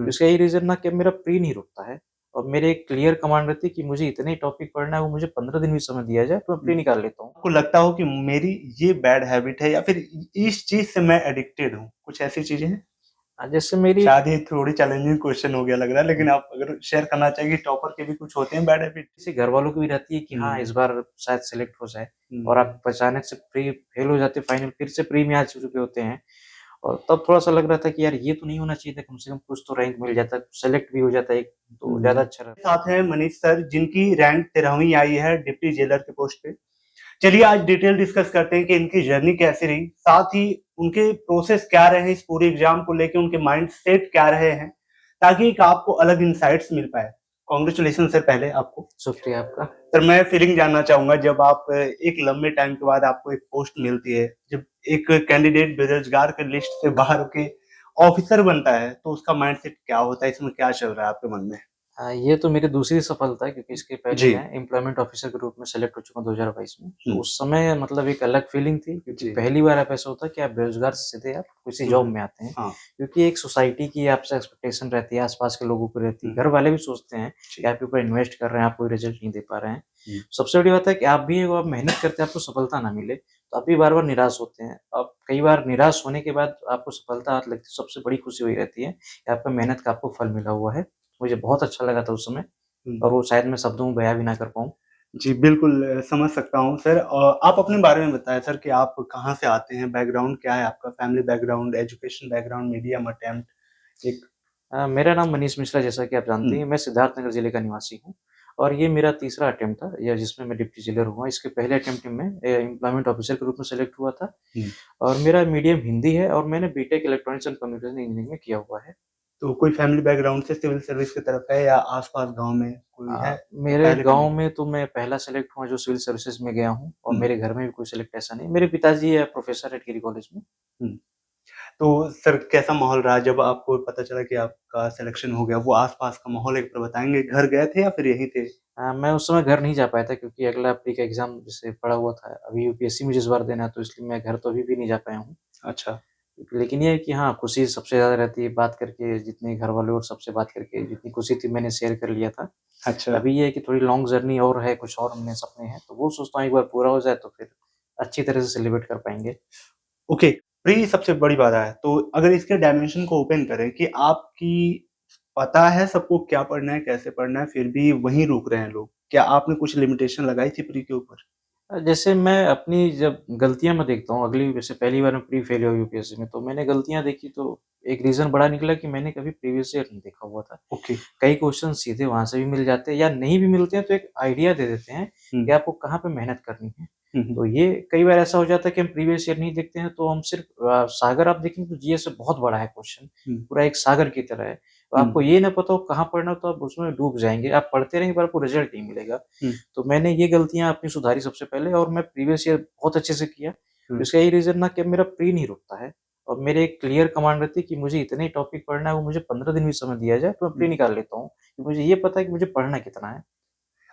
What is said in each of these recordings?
इसका यही रीज़न ना कि अब मेरा प्री नहीं रुकता है और मेरे एक क्लियर कमांड रहती है कि मुझे इतने टॉपिक पढ़ना है, वो मुझे 15 दिन भी समय दिया जाए तो मैं प्री निकाल लेता हूँ। आपको लगता हो कि मेरी ये बैड हैबिट है या फिर इस चीज़ से मैं एडिक्टेड हूँ, कुछ ऐसी चीज़ें हैं? जैसे मेरी शायद ये थोड़ी चैलेंजिंग क्वेश्चन हो गया लग रहा है, लेकिन आप अगर शेयर करना चाहिए कि टॉपर के भी कुछ होते हैं बैड हैबिट? किसी घरवालों की भी रहती है कि हाँ, हुँ, इस बार शायद सेलेक्ट हो जाए और हुँ, आप अचानक से प्री फेल हो जाते फाइनल फिर से प्री में आ चुके होते हैं और तब थोड़ा-सा लग रहा था कि यार ये तो नहीं होना चाहिए था, कम से कम कुछ तो रैंक मिल जाता, सेलेक्ट भी हो जाता एक तो ज़्यादा हुँ। अच्छा रहता। साथ हैं मनीष सर जिनकी रैंक 13वीं आई है डिप्टी जेलर के पोस्ट पे। चलिए आज डिटेल डिस्कस करते हैं कि इनकी जर्नी कैसी रही, साथ ही उनके प्रोसेस क्या रहे इस पूरे एग्जाम को लेके, उनके माइंडसेट क्या रहे हैं, ताकि एक आपको अलग इनसाइट्स मिल पाए। कांग्रेचुलेशन सर पहले आपको। शुक्रिया आपका। सर मैं फीलिंग जानना चाहूँगा जब आप एक लंबे टाइम के बाद आपको एक पोस्ट मिलती है, जब एक कैंडिडेट बेरोज़गार के लिस्ट से बाहर होके ऑफिसर बनता है, तो उसका माइंडसेट क्या होता है? इसमें क्या चल रहा है आपके मन में? ये तो मेरी दूसरी सफलता है क्योंकि इसके पहले जी। मैं एम्प्लॉयमेंट ऑफिसर के रूप में सेलेक्ट हो चुका हूँ 2022 में। तो हुँ, उस समय मतलब एक अलग फीलिंग थी क्योंकि जी। पहली बार आप ऐसा होता है कि आप बेरोज़गार से सीधे आप किसी हुँ, जॉब हुँ। में आते हैं। हाँ। क्योंकि एक सोसाइटी की आपसे एक्सपेक्टेशन रहती है, आस-पास के लोगों की रहती हुँ, है, घर वाले भी सोचते हैं कि जी। आपके ऊपर इन्वेस्ट कर रहे हैं, आप कोई रिज़ल्ट नहीं दे पा रहे हैं। हुँ, सबसे बड़ी बात है कि आप भी आप मेहनत करते हैं, आपको सफलता ना मिले, तो आप भी बार-बार निराश होते हैं। अब कई बार निराश होने के बाद आपको सफलता हाथ लगती है, सबसे बड़ी खुशी वही रहती है कि आपका मेहनत का आपको फल मिला हुआ है। मुझे बहुत अच्छा लगा था उस समय हुँ। और वो शायद मैं शब्दों में बयाँ भी ना कर पाऊँ। जी, बिल्कुल समझ सकता हूँ सर। आप अपने बारे में बताएँ सर कि आप कहाँ से आते हैं? बैकग्राउंड क्या है आपका? Family background, education background, medium attempt एक। मेरा नाम मनीष मिश्रा जैसा कि आप जानते हुँ, हैं, मैं सिद्धार्थनगर ज़िले का निवासी हूँ और ये मेरा तीसरा अटेम्प्ट था या जिसमें मैं डिप्टी जेलर हुआ। इसके पहले अटेम्प्ट में एम्प्लॉयमेंट ऑफिसर के रूप में सेलेक्ट हुआ था हुँ। और मेरा मीडियम हिंदी है और मैंने B Tech electronics and communication engineering में किया हुआ है। तो कोई फैमिली बैकग्राउंड से सिविल सर्विस की तरफ है या आस-पास गाँव में कोई है या मेरे पहले गाँव कभी? में तो मैं पहला सेलेक्ट हुआ जो सिविल सर्विसेज़ में गया हूँ और हुँ, मेरे घर में भी कोई सेलेक्ट ऐसा नहीं। मेरे पिताजी प्रोफ़ेसर है डिग्री कॉलेज में। हुँ। तो सर कैसा माहौल रहा जब आपको पता चला कि आपका सिलेक्शन हो गया? वो आस-पास का माहौल एक बार बताएँगे? घर गए थे या फिर यहीं थे? मैं उस समय घर नहीं जा पाया था क्योंकि अगला प्री का एग्ज़ाम जैसे पड़ा हुआ था। अभी यूपीएससी मुझे इस बार देना है तो इसलिए मैं घर तो अभी भी नहीं जा पाया हूँ। अच्छा। लेकिन ये है कि हाँ, खुशी सबसे ज़्यादा रहती है बात करके जितने घरवालों और सबसे बात करके जितनी खुशी थी मैंने शेयर कर लिया था। अच्छा। अभी ये है कि थोड़ी लॉन्ग जर्नी और है, कुछ और हमने सपने हैं, तो वो सोचता हूँ एक बार पूरा हो जाए तो फिर अच्छी तरह से सेलिब्रेट कर पाएँगे। ओके, प्री सबसे बड़ी बाधा है। तो अगर इसके डायमेंशन को ओपन करें कि आपकी पता है सबको क्या पढ़ना है, कैसे पढ़ना है, फिर भी वहीं रुक रहे हैं लोग। क्या आपने कुछ लिमिटेशन लगाई थी प्री के ऊपर? जैसे मैं अपनी जब गलतियाँ मैं देखता हूँ अगली जैसे पहली बार मैं प्री फेल हुआ यूपीएससी में, तो मैंने गलतियाँ देखी तो एक रीज़न बड़ा निकला कि मैंने कभी प्रीवियस ईयर नहीं देखा हुआ था। ओके। कई क्वेश्चन सीधे वहाँ से भी मिल जाते हैं या नहीं भी मिलते हैं तो एक आइडिया दे देते हैं हुँ, कि आपको कहाँ पे मेहनत करनी है। हुँ, हुँ, तो ये कई बार ऐसा हो जाता है कि हम प्रीवियस ईयर नहीं देखते हैं तो हम सिर्फ सागर आप देखेंगे तो जीएस से बहुत बड़ा है क्वेश्चन, हुँ, पूरा एक सागर की तरह है। तो हुँ, आपको ये ना पता हो कहाँ पढ़ना हो तो आप उसमें डूब जाएँगे। आप पढ़ते रहेंगे पर आपको रिज़ल्ट नहीं मिलेगा। हुँ, तो मैंने ये गलतियाँ अपनी सुधारी सबसे पहले और मैं प्रीवियस ईयर बहुत अच्छे से किया। हुँ। इसका यही रीज़न ना कि मेरा प्री नहीं रुकता है और मेरे एक क्लियर कमांड रहती है कि मुझे इतने टॉपिक पढ़ना है, वो मुझे 15 दिन भी समय दिया जाए तो मैं हुँ। प्री निकाल लेता हूँ। कि मुझे ये पता है कि मुझे पढ़ना कितना है।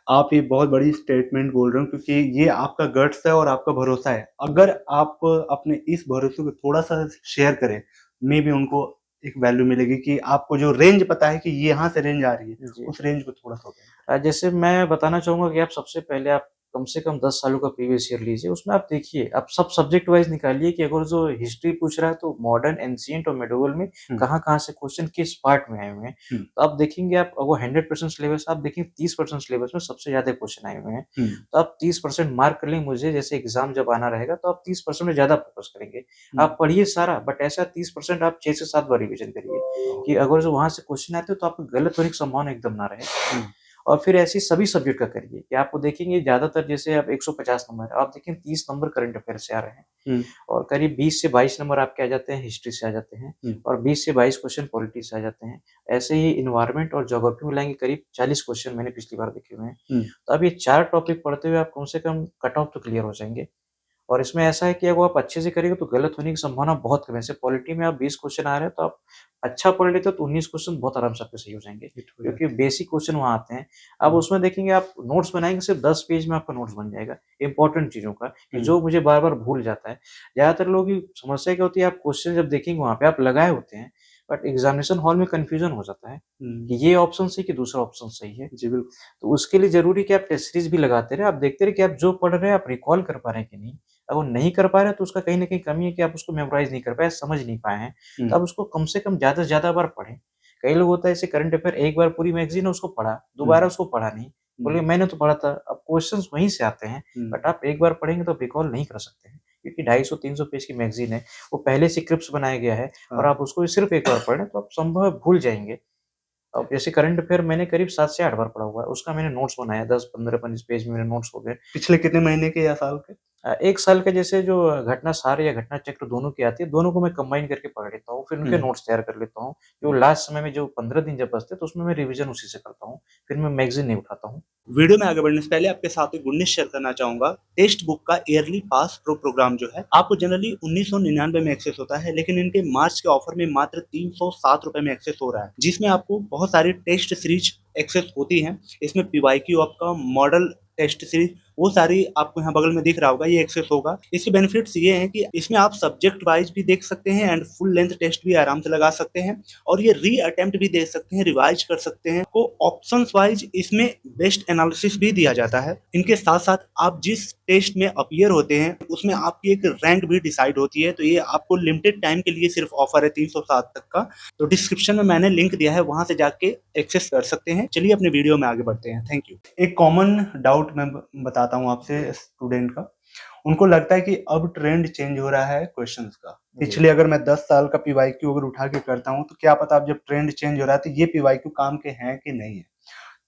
आप ये बहुत बड़ी स्टेटमेंट बोल रहे हो क्योंकि ये आपका गट्स है और आपका भरोसा है। अगर आप अपने इस भरोसे को थोड़ा-सा शेयर करें, मेबी उनको एक वैल्यू मिलेगी कि आपको जो रेंज पता है कि ये यहाँ से रेंज आ रही है, जी। उस रेंज को थोड़ा-सा ओपन जैसे मैं बताना चाहूँगा कि आप सबसे पहले आप कम से कम 10 सालों का प्रीवियस ईयर लीजिए। उसमें आप देखिए, आप सब सब्जेक्ट वाइज़ निकालिए कि अगर जो हिस्ट्री पूछ रहा है तो मॉडर्न, एंशिएंट और मेडिवल में हुँ, कहाँ-कहाँ से क्वेश्चन किस पार्ट में आए हुए हैं। हुँ, तो आप देखेंगे आप वो 100% सिलेबस आप देखेंगे 30% सिलेबस में सबसे ज़्यादा क्वेश्चन आए हुए हैं। हुँ, तो आप 30% मार्क कर लेंगे मुझे जैसे एग्ज़ाम जब आना रहेगा तो आप 30% में ज़्यादा फ़ोकस करेंगे। हुँ, आप पढ़िए सारा बट ऐसा 30% आप 6 से 7 बार रिवीज़न करिए कि ओके। अगर जो वहाँ से क्वेश्चन आते हैं तो आपको गलत होने की संभावना एकदम ना रहे। हुँ, और फिर ऐसे सभी सब्जेक्ट का करिए कि आपको देखेंगे ज़्यादातर जैसे अब 150 नंबर है, आप देखेंगे 30 नंबर करंट अफेयर से आ रहे हैं हुँ, और करीब 20 से 22 नंबर आपके आ जाते हैं हिस्ट्री से आ जाते हैं हुँ, और 20 से 22 क्वेश्चन पॉलिटी से आ जाते हैं। ऐसे ही एनवायरनमेंट और ज्योग्राफी मिलाएँगे करीब 40 क्वेश्चन मैंने पिछली बार देखे हुए हैं। हुँ, तो अब ये 4 टॉपिक पढ़ते हुए आप कम से कम कट ऑफ तो क्लियर हो जाएँगे। और इसमें ऐसा है कि अगर आप अच्छे से करेंगे तो गलत होने की संभावना बहुत कम है। जैसे पॉलिटी में आप 20 क्वेश्चन आ रहे हैं तो आप अच्छा पढ़ लेते हो तो 19 क्वेश्चन बहुत आराम से आपके सही हो जाएँगे, हिट हो क्योंकि जाता है। बेसिक क्वेश्चन वहाँ आते हैं। अब हुँ, उसमें देखेंगे आप नोट्स बनाएँगे सिर्फ 10 पेज में आपका नोट्स बन जाएगा, इम्पोर्टेंट चीज़ों का, कि हुँ, जो मुझे बार-बार भूल जाता है। ज़्यादातर लोगों की समस्या क्या होती है आप क्वेश्चन जब देखेंगे वहाँ पे आप लगाए होते हैं, बट एग्जामिनेशन हॉल में कन्फ्यूजन हो जाता है कि ये ऑप्शन सही कि दूसरा ऑप्शन सही है। जी, बिल्कुल। तो उसके लिए ज़रूरी है कि आप टेस्ट सीरीज़ भी लगाते रहें, आप देखते रहें कि आप जो पढ़ रहे हैं आप रिकॉल कर पा रहे हैं कि नहीं। अगर नहीं कर पा रहे हैं तो उसका कहीं न कहीं कमी है कि आप उसको मेमोराइज़ नहीं कर पाए, समझ नहीं पाए हैं। हुँ, तो आप उसको कम से कम ज़्यादा से ज़्यादा बार पढ़ें। कई लोग होता है ऐसे करंट अफेयर एक बार पूरी मैगज़ीन है उसको पढ़ा, दोबारा हुँ, उसको पढ़ा नहीं। हुँ, बोले मैंने तो पढ़ा था, अब क्वेश्चन्स वहीं से आते हैं, हुँ, बट आप एक बार पढ़ेंगे तो आप रिकॉल नहीं कर सकते हैं। क्योंकि 250-300 पेज की मैगज़ीन है, वो पहले से स्क्रिप्ट्स बनाया गया है और हाँ। आप उसको सिर्फ़ एक बार पढ़ें तो आप संभव है भूल जाएँगे। अब जैसे करंट अफेयर मैंने करीब 7 से 8 बार पढ़ा हुआ है, उसका मैंने नोट्स बनाया 10, 15, 20 पेज में मेरे नोट्स हो गए। पिछले कितने महीने के या साल के? 1 साल के जैसे जो घटना सार या घटना चक्र दोनों की आती है, दोनों को मैं कंबाइन करके पढ़ लेता हूँ, फिर उनके हुँ, नोट्स तैयार कर लेता हूँ। जो हुँ। लास्ट समय में जो 15 दिन जब बचते हैं, तो उसमें मैं रिवीज़न उसी से करता हूँ, फिर मैं मैगज़ीन नहीं उठाता हूँ। वीडियो में आगे बढ़ने से पहले आपके साथ एक गुड न्यूज़ शेयर करना चाहूँगा। टेक्स्ट बुक का ईयरली पास प्रो प्रोग्राम जो है, आपको जनरली 1999 में एक्सेस होता है, लेकिन इनके मार्च के ऑफर में मात्र ₹307 में एक्सेस हो रहा है, जिसमें आपको बहुत सारी टेस्ट सीरीज एक्सेस होती हैं। इसमें पीवाईक्यू आपका मॉडल टेस्ट सीरीज वो सारी आपको यहाँ बगल में दिख रहा होगा, ये एक्सेस होगा। इसके बेनिफिट्स ये हैं कि इसमें आप सब्जेक्ट वाइज़ भी देख सकते हैं एंड फुल लेंथ टेस्ट भी आराम से लगा सकते हैं और ये री अटेम्प्ट भी दे सकते हैं, रिवाइज कर सकते हैं। को ऑप्शंस वाइज इसमें बेस्ट एनालिसिस भी दिया जाता है। इनके साथ-साथ आप जिस टेस्ट में अपीयर होते हैं, उसमें आपकी एक रैंक भी डिसाइड होती है, तो ये आपको लिमिटेड टाइम के लिए सिर्फ ऑफर है 307 तक का। तो डिस्क्रिप्शन में मैंने लिंक दिया है, वहाँ से जाके एक्सेस कर सकते हैं। चलिए अपने वीडियो में आगे बढ़ते हैं। Thank you. एक कॉमन डाउट मैं बताता हूँ आपसे स्टूडेंट का। उनको लगता है कि अब ट्रेंड चेंज हो रहा है क्वेश्चंस का। जी। पिछले अगर मैं 10 साल का पीवाईक्यू अगर उठा के करता हूँ, तो क्या पता अब जब ट्रेंड चेंज हो रहा है, तो ये पीवाईक्यू काम के हैं कि नहीं है।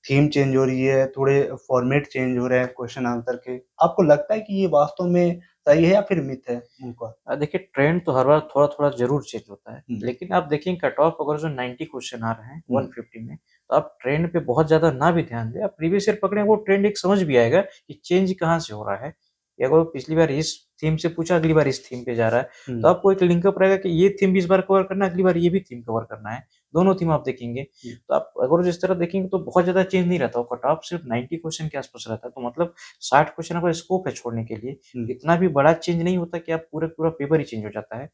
थीम चेंज हो रही है, थोड़े फॉर्मेट चेंज हो रहे हैं क्वेश्चन आंसर के। आपको लगता है कि ये वास्तव में सही है या फिर मिथ है उनका? देखिए ट्रेंड तो हर बार थोड़ा-थोड़ा ज़रूर चेंज होता है, हुँ, लेकिन आप देखेंगे कट ऑफ अगर जो 90 क्वेश्चन आ रहे हैं हुँ, 150 में, तो आप ट्रेंड पे बहुत ज़्यादा ना भी ध्यान दें, आप प्रीवियस ईयर पकड़ें वो ट्रेंड एक समझ भी आएगा कि चेंज कहाँ से हो रहा है। या अगर वो पिछली बार इस थीम से पूछा, अगली बार इस थीम पे जा रहा है, तो हुँ, आपको एक लिंकअप रहेगा कि ये थीम भी इस बार कवर करना है, अगली बार ये भी थीम कवर करना है। दोनों थीम आप देखेंगे, हुँ, तो आप अगर जिस तरह देखेंगे तो बहुत ज़्यादा चेंज नहीं रहता, वो कट ऑफ सिर्फ 90 क्वेश्चन के आसपास रहता है, तो मतलब 60 क्वेश्चन आपका स्कोप है छोड़ने के लिए। हुँ, इतना भी बड़ा चेंज नहीं होता कि आप पूरा पेपर ही चेंज हो जाता है।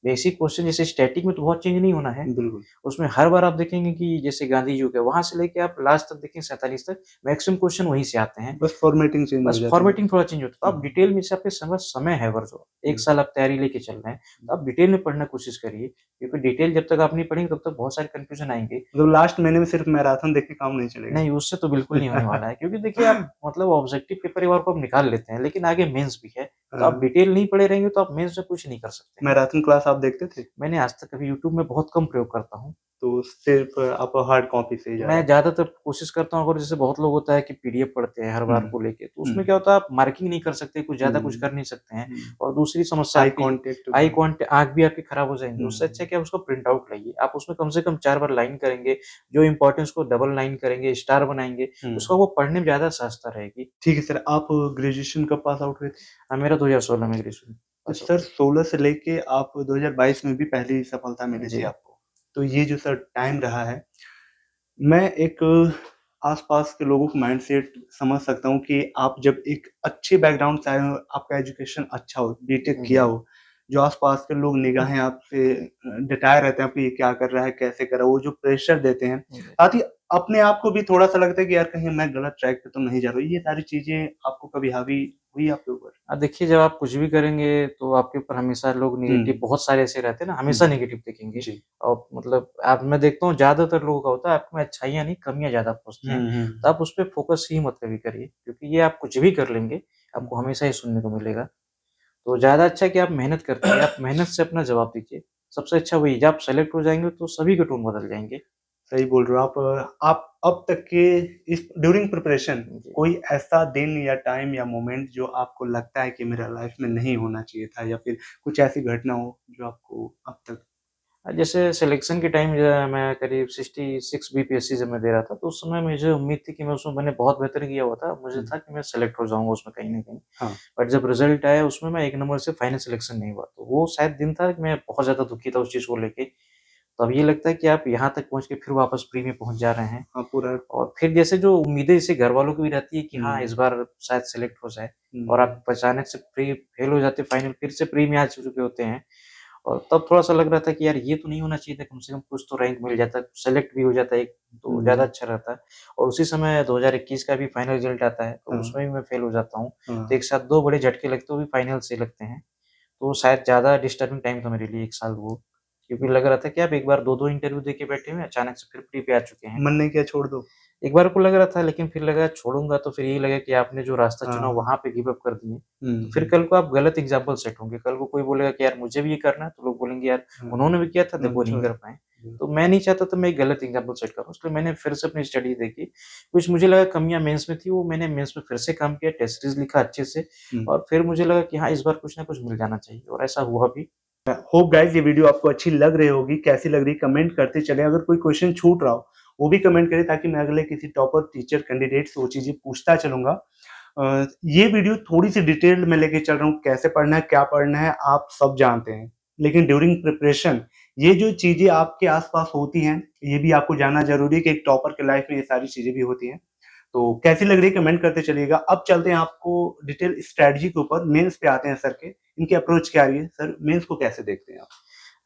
बेसिक क्वेश्चन जैसे स्टैटिक में तो बहुत चेंज नहीं होना है। बिल्कुल। उसमें हर बार आप देखेंगे कि जैसे गांधी जी हो गए, वहाँ से लेके आप लास्ट तक देखें 47 तक मैक्सिमम क्वेश्चन वहीं से आते हैं। बस फॉर्मेटिंग चेंज हो बस जाती है। फॉर्मेटिंग थोड़ा चेंज होता है। तो आप हुँ, डिटेल में से आपके समय समय है अगर जो 1 हुँ, साल आप तैयारी लेके चल रहे हैं, तो आप डिटेल में पढ़ना कोशिश करिए। क्योंकि डिटेल जब तक आप नहीं पढ़ेंगे तब तक बहुत सारे कन्फ्यूज़न आएँगे। मतलब लास्ट महीने में सिर्फ मैराथन देख के काम नहीं चलेगा। नहीं, उससे तो बिल्कुल नहीं होने वाला है क्योंकि देखिए आप मतलब ऑब्जेक्टिव पेपर एक बार को आप निकाल लेते हैं, लेकिन आगे मेंस भी है। तो आप हाँ, डिटेल नहीं पढ़े रहेंगे तो आप मेंस में कुछ नहीं कर सकते हैं। मैराथन क्लास आप देखते थे? मैंने आज तक कभी यूट्यूब में बहुत कम प्रयोग करता हूँ। तो सिर्फ आप हार्ड कॉपी से ही मैं ज़्यादा। ज़्यादातर कोशिश करता हूँ अगर जैसे बहुत लोग होता है कि पीडीएफ पढ़ते हैं हर हुँ, बार को लेके, तो हुँ, उसमें क्या होता है आप मार्किंग नहीं कर सकते, कुछ ज़्यादा कुछ हुँ, कर नहीं सकते हैं हुँ। और दूसरी समस्या आई आपकी कॉन्टैक्ट आई बहुत। कॉन्ट आँख भी आपकी खराब हो जाएँगी। उससे अच्छा हुँ, है कि आप उसको प्रिंट आउट लाइए। आप उसमें कम से कम 4 बार लाइन करेंगे, जो इम्पोर्टेंस को डबल लाइन करेंगे, स्टार बनाएँगे, हुँ। उसका वो पढ़ने में ज़्यादा सहजता रहेगी। ठीक है सर, आप ग्रेजुएशन कब पास आउट हुए थे? मेरा 2016 में ग्रेजुएशन तो पास आउट सर हुआ। 16 से लेके आप 2022 में भी पहली सफलता मिली थी जी। आपको। तो ये जो सर टाइम रहा है, मैं एक आस-पास के लोगों का माइंडसेट समझ सकता हूँ कि आप जब एक अच्छे बैकग्राउंड से आए हो, आपका एजुकेशन अच्छा हो, बीटेक किया जी। हो, जो आस-पास के लोग निगाहें आपसे डटाए रहते हैं कि ये क्या कर रहा है, कैसे कर रहा है, वो जो प्रेशर देते हैं, जी। साथ ही अपने आप को भी थोड़ा-सा लगता है कि यार कहीं मैं गलत ट्रैक पे तो नहीं जा रहा हूँ। ये सारी चीज़ें आपको कभी हावी हुई आपके ऊपर? देखिए जब आप कुछ भी करेंगे तो आपके ऊपर हमेशा लोग नेगेटिव हुँ, बहुत सारे ऐसे रहते हैं ना, हुँ, हमेशा नेगेटिव देखेंगे जी। और मतलब आप मैं देखता हूँ ज़्यादातर लोगों का होता है आप में अच्छाइयाँ नहीं कमियाँ ज़्यादा खोजते हैं। हुँ, तो हुँ, आप उस पे फ़ोकस ही मत कभी करिए क्योंकि ये आप कुछ भी कर लेंगे, हुँ। आपको हमेशा ही सुनने को मिलेगा। तो ज़्यादा अच्छा है कि आप मेहनत करते रहिए, आप मेहनत से अपना जवाब दीजिए। सबसे अच्छा वही है, जब आप सेलेक्ट हो जाएँगे तो सभी के टोन बदल जाएँगे। सही बोल रहे हो आप अब तक के इस ड्यूरिंग प्रिपरेशन जी। कोई ऐसा दिन या टाइम या मोमेंट जो आपको लगता है कि मेरा लाइफ में नहीं होना चाहिए था या फिर कुछ ऐसी घटना हो जो आपको अब तक जैसे सिलेक्शन के टाइम जो है मैं करीब 66 बीपीएससी जब मैं दे रहा था, तो उस समय मुझे उम्मीद थी कि मैं उसमें मैंने बहुत बेहतर किया हुआ था। मुझे हुँ, था कि मैं सेलेक्ट हो जाऊँगा उसमें कहीं न कहीं। हाँ, बट जब रिज़ल्ट आया उसमें मैं 1 नंबर से फाइनल सिलेक्शन नहीं हुआ। तो वो शायद दिन था कि मैं बहुत ज़्यादा दुखी था उस चीज़ को लेके। तो अब ये लगता है कि आप यहाँ तक पहुँच के फिर वापस प्री में पहुँच जा रहे हैं हाँ, पूरा और फिर जैसे जो उम्मीदें जैसे घरवालों की भी रहती है कि हाँ, हुँ, इस बार शायद सेलेक्ट हो जाए और हुँ, आप अचानक से प्री फेल हो जाते हैं, फाइनल फिर से प्री में आ चुके होते हैं। और तब थोड़ा-सा लग रहा था कि यार ये तो नहीं होना चाहिए था, कम से कम कुछ तो रैंक मिल जाता, सेलेक्ट भी हो जाता एक तो ज़्यादा अच्छा रहता। और उसी समय 2021 का भी फाइनल रिज़ल्ट आता है, तो हाँ, उसमें भी मैं फेल हो जाता हूँ। तो हाँ। एक साथ 2 बड़े झटके लगते हैं, वो भी फाइनल से लगते हैं। तो शायद ज़्यादा डिस्टर्बिंग टाइम था मेरे लिए 1 साल वो, क्योंकि लग रहा था कि आप एक बार 2-2 इंटरव्यू दे के बैठे हुए हैं, अचानक से फिर प्री पे आ चुके हैं। मन नहीं किया छोड़ दो? एक बार को लग रहा था, लेकिन फिर लगा छोड़ूँगा तो फिर यही लगेगा कि आपने जो रास्ता चुना हाँ। वहाँ पे गिव अप कर दिए। हुँ, तो फिर हुँ। कल को आप गलत एग्ज़ाम्पल सेट होंगे। कल को कोई बोलेगा कि यार मुझे भी ये करना है, तो लोग बोलेंगे यार हाँ, उन्होंने भी किया था, मैं देखो भी नहीं छोड़ कर पाए। हुँ, तो मैं नहीं चाहता था मैं एक गलत एग्ज़ाम्पल सेट करूँ, इसलिए मैंने फिर से अपनी स्टडी देखी। कुछ मुझे लगा कमियाँ मेंस में थी, वो मैंने मेंस में फिर से काम किया, टेस्ट सीरीज़ लिखा अच्छे से हुँ। और फिर मुझे लगा कि हाँ, इस बार कुछ ना कुछ मिल जाना चाहिए और ऐसा हुआ भी। होप गाइस ये वीडियो आपको अच्छी लग रही होगी, कैसी लग रही कमेंट करते चलें। अगर कोई क्वेश्चन छूट रहा हो, वो भी कमेंट करें ताकि मैं अगले किसी टॉपर टीचर कैंडिडेट से वो चीज़ें पूछता चलूँगा। ये वीडियो थोड़ी-सी डिटेल्ड में लेके चल रहा हूँ, कैसे पढ़ना है, क्या पढ़ना है, आप सब जानते हैं। लेकिन ड्यूरिंग प्रिपरेशन ये जो चीज़ें आपके आस-पास होती हैं, ये भी आपको जानना ज़रूरी है कि एक टॉपर के लाइफ में ये सारी चीज़ें भी होती हैं। तो कैसी लग रही है कमेंट करते चलिएगा। अब चलते हैं आपको डिटेल स्ट्रैटेजी के ऊपर, मेंस पे आते हैं सर के। इनकी अप्रोच क्या रही है? सर मेंस को कैसे देखते हैं आप?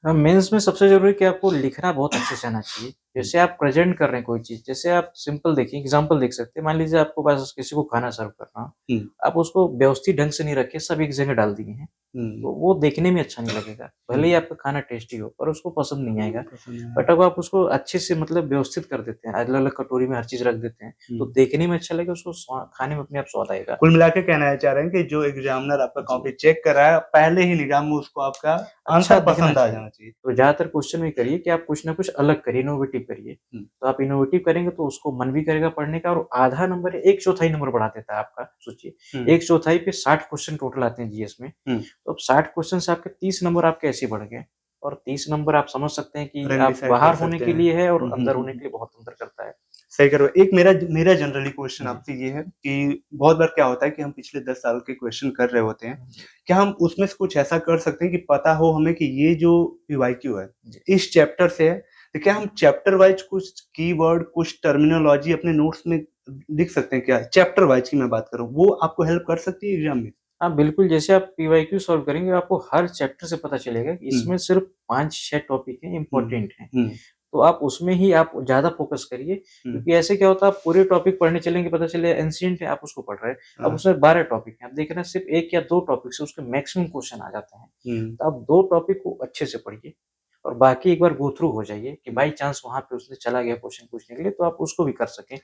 मेंस में सबसे ज़रूरी है कि आपको लिखना बहुत अच्छे से आना चाहिए। हुँ, जैसे आप प्रेज़ेंट कर रहे हैं कोई चीज़, जैसे आप सिंपल देखिए एग्ज़ाम्पल देख सकते हैं। मान लीजिए आपको पास किसी को खाना सर्व करना हो, हुँ, आप उसको व्यवस्थित ढंग से नहीं रखे, सब एक जगह डाल दिए हैं, हुँ, तो वो देखने में अच्छा नहीं लगेगा। हुँ, भले ही आपका खाना टेस्टी हो, पर उसको पसंद नहीं आएगा। पसंद नहीं बट आया। अगर आप उसको अच्छे से मतलब व्यवस्थित कर देते हैं, अलग-अलग कटोरी में हर चीज़ रख देते हैं, तो हुँ। देखने में अच्छा लगेगा, उसको खाने में अपने आप स्वाद आएगा। कुल मिला के कहना ये चाह रहे हैं कि जो एग्ज़ामिनर आपका जी। कॉपी चेक कर रहा है, पहले ही निगाह में उसको आपका अच्छा आंसर दिखना पसंद आ चाहिए। जाना चाहिए। तो ज़्यादातर क्वेश्चन में करिए कि आप कुछ ना कुछ अलग करिए, इनोवेटिव करिए। हुँ, तो आप इनोवेटिव करेंगे तो उसको मन भी करेगा पढ़ने का और आधा नंबर 1/4 नंबर बढ़ा देता है आपका, सोचिए। हुँ, 1/4 पे 60 क्वेश्चन टोटल आते हैं जीएस में। हुँ। तो अब 60 क्वेश्चन से आपके 30 नंबर आपके ऐसे ही बढ़ गए और 30 नंबर आप समझ सकते हैं कि रंग आप डिसाइड कर बाहर होने सकते के हैं। लिए है और हुँ, हुँ, अंदर हुँ, होने हुँ। के लिए बहुत अंतर करता है। सही कह रहे हो। एक मेरा जनरली क्वेश्चन जी। आपसे ये है कि बहुत बार क्या होता है कि हम पिछले 10 साल के क्वेश्चन कर रहे होते हैं। जी, क्या हम उसमें से कुछ ऐसा कर सकते हैं कि पता हो हमें कि ये जो पीवाईक्यू है, जी। इस चैप्टर से है, तो क्या हम चैप्टर वाइज़ कुछ कीवर्ड, कुछ टर्मिनोलॉजी अपने नोट्स में लिख सकते हैं क्या? चैप्टर वाइज़ की मैं बात कर रहा हूँ, वो आपको हेल्प कर सकती है एग्ज़ाम में? हाँ, बिल्कुल, जैसे आप पीवाईक्यू सॉल्व करेंगे आपको हर चैप्टर से पता चलेगा कि हुँ, इसमें सिर्फ़ 5-6 टॉपिक हैं, हुँ, इम्पोर्टेंट हैं। हुँ, तो आप उसमें ही आप ज़्यादा फ़ोकस करिए, हुँ, क्योंकि ऐसे क्या होता है आप पूरे टॉपिक पढ़ने चलेंगे, पता चले एंशिएंट है, आप उसको पढ़ रहे हैं। अब हाँ, उसमें 12 टॉपिक हैं, आप देख रहे हैं सिर्फ़ 1 या 2 टॉपिक से उसके मैक्सिमम क्वेश्चन आ जाते हैं। हुँ, तो आप 2 टॉपिक को अच्छे से पढ़िए और बाकी एक बार गो थ्रू हो जाइए कि हुँ। बाई चांस वहाँ पे उसने चला गया क्वेश्चन पूछने के लिए, तो आप उसको भी कर सकें।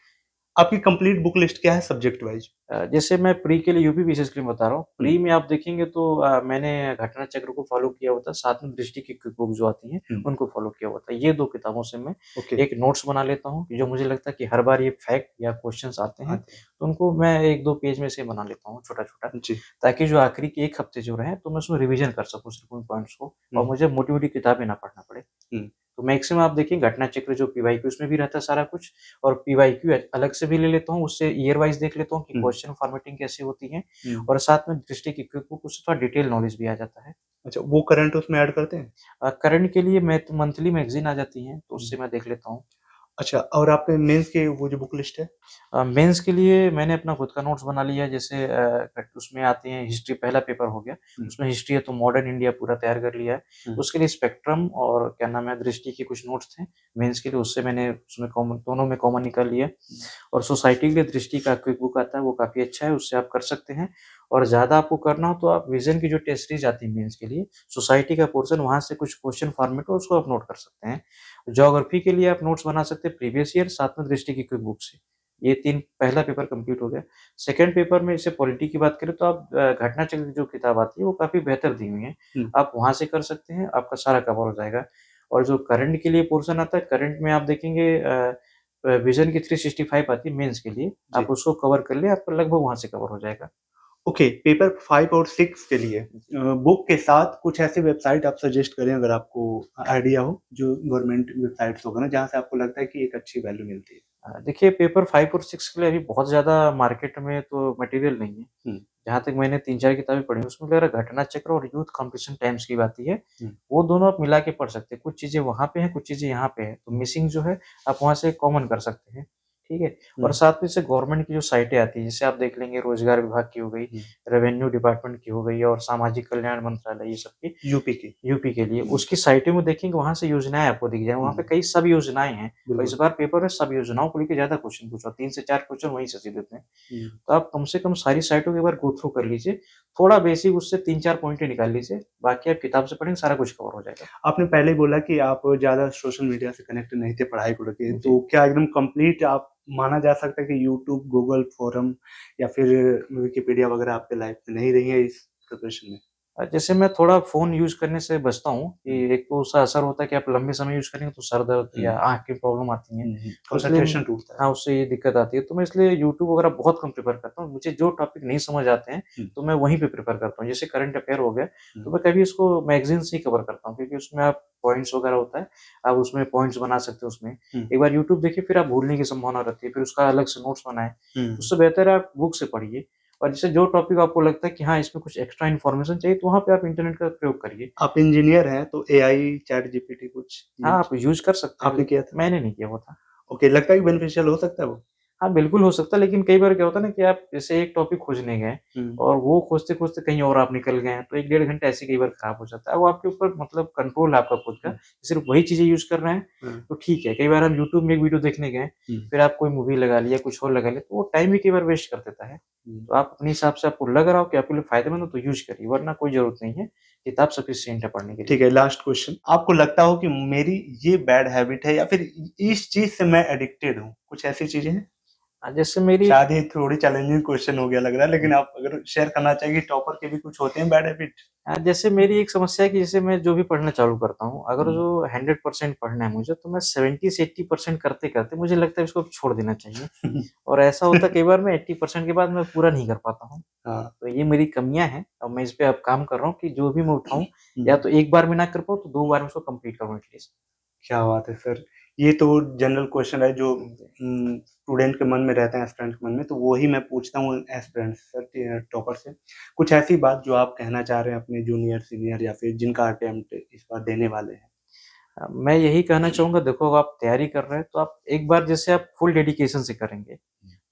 आपकी कंप्लीट बुक लिस्ट क्या है सब्जेक्ट वाइज़? जैसे मैं प्री के लिए यूपी विशेष के लिए बता रहा हूँ। हुँ, प्री में आप देखेंगे तो मैंने घटना चक्र को फ़ॉलो किया हुआ था, साथ में दृष्टि की क्विक बुक जो आती हैं, हुँ, उनको फ़ॉलो किया हुआ था। ये 2 किताबों से मैं ओके, एक नोट्स बना लेता हूँ, जो मुझे लगता है कि हर बार ये फैक्ट या क्वेश्चन्स आते हैं, आते हैं। तो उनको मैं 1-2 पेज में से बना लेता हूँ छोटा-छोटा, जी, ताकि जो आखिरी के 1 हफ्ते जो रहे, तो मैं उसमें रिवीज़न कर सकूँ सिर्फ़ उन पॉइंट्स को और हुँ, मुझे मोटी-मोटी किताबें ना पढ़ना पड़े। हुँ, तो मैक्सिमम आप देखिए घटना चक्र जो पीवाईक्यू उसमें भी रहता है सारा कुछ और पीवाईक्यू अलग से भी ले लेता हूँ, उससे ईयर वाइज़ देख लेता हूँ कि हुँ, क्वेश्चन फॉर्मेटिंग कैसी होती है हुँ। और साथ में दृष्टि की क्विक बुक उससे थोड़ा डिटेल नॉलेज भी आ जाता है। अच्छा, वो करंट उसमें ऐड करते हैं? करंट के लिए मैं तो मंथली मैगज़ीन आ जाती हैं, तो हुँ। उससे मैं देख लेता हूँ। अच्छा और आपके मेंस के वो जो बुक लिस्ट है? मेंस के लिए मैंने अपना खुद का नोट्स बना लिया है जैसे उसमें आती हैं हिस्ट्री पहला पेपर हो गया, हुँ, उसमें हिस्ट्री है तो मॉडर्न इंडिया पूरा तैयार कर लिया है। हुँ, उसके लिए स्पेक्ट्रम और क्या नाम है दृष्टि के कुछ नोट्स थे, मेंस के लिए उससे मैंने उसमें कॉमन दोनों में कॉमन निकाल लिया हुँ, और सोसाइटी के लिए दृष्टि का क्विक बुक आता है वो काफ़ी अच्छा है, उससे आप कर सकते हैं और ज़्यादा आपको करना हो तो आप विज़न की जो टेस्ट सीरीज़ आती है मेंस के लिए, सोसाइटी का पोर्शन वहाँ से कुछ क्वेश्चन फॉर्मेट हो उसको आप नोट कर सकते हैं। ज्योग्राफी के लिए आप नोट्स बना सकते हैं प्रीवियस ईयर साथ में दृष्टि की क्विक बुक से। ये 3 पहला पेपर कंप्लीट हो गया। सेकंड पेपर में जैसे पॉलिटी की बात करें तो आप घटना चक्र की जो किताब आती है वो काफ़ी बेहतर दी हुई है। हुँ, आप वहाँ से कर सकते हैं, आपका सारा कवर हो जाएगा। और जो करंट के लिए पोर्शन आता है, करंट में आप देखेंगे विज़न की 365 आती है मेंस के लिए, आप जी। उसको कवर कर लें, आपका लगभग वहाँ से कवर हो जाएगा। ओके, पेपर 5 और 6 के लिए जी। बुक के साथ कुछ ऐसी वेबसाइट आप सजेस्ट करें अगर आपको आइडिया हो, जो गवर्नमेंट वेबसाइट्स होगा ना, जहाँ से आपको लगता है कि एक अच्छी वैल्यू मिलती है? देखिए पेपर 5 और 6 के लिए अभी बहुत ज़्यादा मार्केट में तो मटेरियल नहीं है। हुँ, जहाँ तक मैंने 3-4 किताबें पढ़ी हैं, उसमें वगैरह घटना चक्र और यूथ कॉम्पिटिशन टाइम्स की आती है। हुँ, वो दोनों आप मिला के पढ़ सकते हैं। कुछ चीज़ें वहाँ पे हैं, कुछ चीज़ें यहाँ पे हैं। तो मिसिंग जो है, आप वहाँ से कॉमन कर सकते हैं। ठीक है? और साथ में से गवर्नमेंट की जो साइटें आती हैं, जैसे आप देख लेंगे रोजगार विभाग की हो गई, रेवेन्यू डिपार्टमेंट की हो गई और सामाजिक कल्याण मंत्रालय, ये सब की यूपी के लिए उसकी साइटों में देखेंगे, वहाँ से योजनाएँ आपको दिख जाएँगी। वहाँ पे कई सब योजनाएँ हैं और इस बार पेपर में सब योजनाओं को लेके ज़्यादा क्वेश्चन पूछा, 3 से 4 क्वेश्चन वहीं से देते हैं। तो आप कम से कम सारी साइटों को एक बार गो थ्रू कर लीजिए, थोड़ा बेसिक उससे 3-4 पॉइंटें निकाल लीजिए, बाकी आप किताब से पढ़ेंगे सारा कुछ कवर हो जाएगा। आपने पहले ही बोला कि आप ज़्यादा सोशल मीडिया से कनेक्ट नहीं थे पढ़ाई को लेके, जी। तो क्या एकदम कंप्लीट आप माना जा सकता है कि यूट्यूब, गूगल फोरम या फिर विकिपीडिया वगैरह आपके लाइफ में नहीं रही है इस प्रिपरेशन में? जैसे मैं थोड़ा फ़ोन यूज़ करने से बचता हूँ कि एक तो उसका असर होता है कि आप लंबे समय यूज़ करेंगे तो सर दर्द या आँख की प्रॉब्लम आती है। तो इसलिए कंसंट्रेशन टूटता है। हाँ, उससे ये दिक्कत आती है। तो मैं इसलिए यूट्यूब वगैरह बहुत कम प्रेफ़र करता हूँ। मुझे जो टॉपिक नहीं समझ आते हैं, तो मैं वहीं पे प्रेफ़र करता हूँ। जैसे करंट अफ़ेयर हो गया, तो मैं कभी उसको मैगज़ीन से ही कवर करता हूँ क्योंकि उसमें आप पॉइंट्स वगैरह होता है, आप उसमें पॉइंट्स बना सकते हो उसमें। एक बार यूट्यूब देखिए फिर आप भूलने की संभावना रहती है, फिर उसका अलग से नोट्स बनाएँ। उससे बेहतर है आप बुक से पढ़िए और जैसे जो टॉपिक आपको लगता है कि हाँ, इसमें कुछ एक्स्ट्रा इन्फॉर्मेशन चाहिए, तो वहाँ पे आप इंटरनेट का प्रयोग करिए। आप इंजीनियर हैं तो एआई, चैट जीपीटी कुछ हाँ, यूज़ आप यूज़ कर सकते हैं, आपने किया था? मैंने नहीं किया वो था। ओके, लगता है कि बेनिफिशियल हो सकता है वो? हाँ, बिल्कुल हो सकता है, लेकिन कई बार क्या होता है ना कि आप जैसे एक टॉपिक खोजने गए और वो खोजते-खोजते कहीं और आप निकल गए हैं, तो 1 डेढ़ घंटा ऐसे कई बार खराब हो जाता है। वो आपके ऊपर मतलब कंट्रोल है आपका खुद का, सिर्फ़ वही चीज़ें यूज़ कर रहे हैं, तो ठीक है। कई बार हम यूट्यूब में एक वीडियो देखने गए, फिर आप कोई मूवी लगा लिया, कुछ और लगा लिया, तो वो टाइम भी कई बार वेस्ट कर देता है। तो आप अपने हिसाब से आपको लग रहा हो कि आपके लिए फ़ायदेमंद हो, तो यूज़ करिए, वरना कोई ज़रूरत नहीं है। किताब सफिशिएंट है पढ़ने के लिए। ठीक है, लास्ट क्वेश्चन। आपको लगता हो कि मेरी ये बैड हैबिट है या फिर इस चीज़ से मैं एडिक्टेड हूँ, कुछ ऐसी चीज़ें हैं? जैसे मेरी शायद ये थोड़ी चैलेंजिंग क्वेश्चन हो गया लग रहा है, लेकिन आप अगर शेयर करना चाहेंगे टॉपर के भी कुछ होते हैं बैड हैबिट? जैसे मेरी एक समस्या है कि जैसे मैं जो भी पढ़ना चालू करता हूँ, अगर जो 100% पढ़ना है मुझे, तो मैं 70 से 80% करते-करते मुझे लगता है इसको अब छोड़ देना चाहिए और ऐसा होता है कई बार मैं 80% के बाद मैं पूरा नहीं कर पाता हूँ। हाँ। तो ये मेरी कमियाँ हैं और मैं इस पे अब काम कर रहा हूँ कि जो भी मैं उठाऊँ, या हुँ। तो एक बार में ना कर पाऊँ, तो 2 बार में उसको कंप्लीट करूँ एटलीस्ट। क्या बात है सर! ये तो जनरल क्वेश्चन है जो जी। स्टूडेंट के मन में रहता है, एस्पिरेंट के मन में, तो वो ही मैं पूछता हूँ एस्पिरेंट्स सर टॉपर से। कुछ ऐसी बात जो आप कहना चाह रहे हैं अपने जूनियर, सीनियर या फिर जिनका अटेम्प्ट इस बार देने वाले हैं? मैं यही कहना चाहूँगा, देखो अगर आप तैयारी कर रहे हैं, तो आप एक बार जैसे आप फुल डेडिकेशन से करेंगे,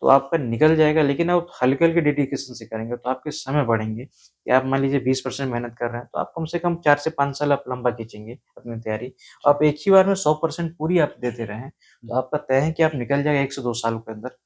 तो आपका निकल जाएगा, लेकिन आप हल्के-हल्के डेडिकेशन से करेंगे, तो आपके समय बढ़ेंगे। या आप मान लीजिए 20% मेहनत कर रहे हैं, तो आप कम से कम 4 से 5 साल आप लंबा खींचेंगे अपनी तैयारी। आप एक ही बार में 100% पूरी आप देते रहें, तो आपका तय है कि आप निकल जाएगा 1 से 2 साल के अंदर।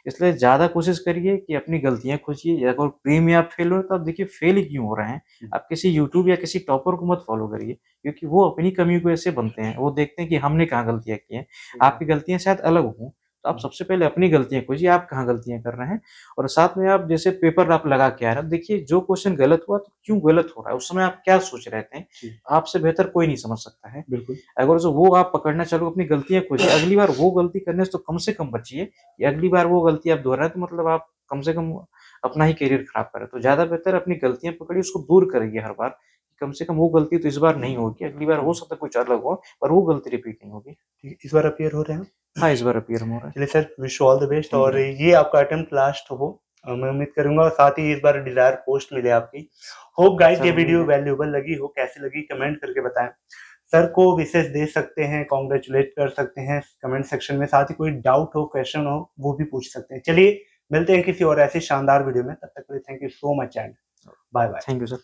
इसलिए ज़्यादा कोशिश करिए कि अपनी गलतियाँ खोजिए, या अगर प्री में आप फेल हो रहे, तो आप देखिए फेल ही क्यों हो रहे हैं? आप किसी यूट्यूब या किसी टॉपर को मत फॉलो करिए, क्योंकि वो अपनी कमियों को ऐसे बनते हैं, वो देखते हैं कि हमने कहाँ गलतियाँ की हैं, आपकी गलतियाँ शायद अलग हों। तो आप सबसे पहले अपनी गलतियाँ खोजिए, आप कहाँ गलतियाँ कर रहे हैं, और साथ में आप जैसे पेपर आप लगा के आ रहे हैं, देखिए जो क्वेश्चन गलत हुआ तो क्यों गलत हो रहा है, उस समय आप क्या सोच रहे थे? आपसे बेहतर कोई नहीं समझ सकता है। बिल्कुल। अगर जो वो आप पकड़ना चालू अपनी गलतियाँ खोजिए, अगली बार वो गलती करने से तो कम से कम बचिए, या अगली बार वो गलती आप दोहराएँ तो मतलब आप कम से कम अपना ही करियर खराब कर रहे हैं। तो ज़्यादा बेहतर अपनी गलतियाँ पकड़िए, उसको दूर करिए हर बार, कम से कम वो गलती तो इस बार नहीं होगी, अगली बार हो सकता है कुछ अलग हो, पर वो गलती रिपीट नहीं होगी। ठीक है, इस बार अपीयर हो रहे हैं? हाँ, इस बार अपीयर हो रहा है। चलिए sir, wish you all the best और ये आपका अटेम्प्ट लास्ट हो। मैं उम्मीद करूँगा और साथ ही इस बार डिज़ायर पोस्ट मिले आपकी। होप गाइस सर ये उम्मीद वीडियो है। वैल्यूएबल लगी हो, कैसी लगी कमेंट करके बताएँ। सर को विशेष दे सकते हैं, कांग्रेचुलेट कर सकते हैं कमेंट सेक्शन में, साथ ही कोई डाउट हो, क्वेश्चन हो, वो भी पूछ सकते हैं। चलिए, मिलते हैं किसी और ऐसी शानदार वीडियो में, तब तक के लिए thank you so much and bye-bye. Thank you sir.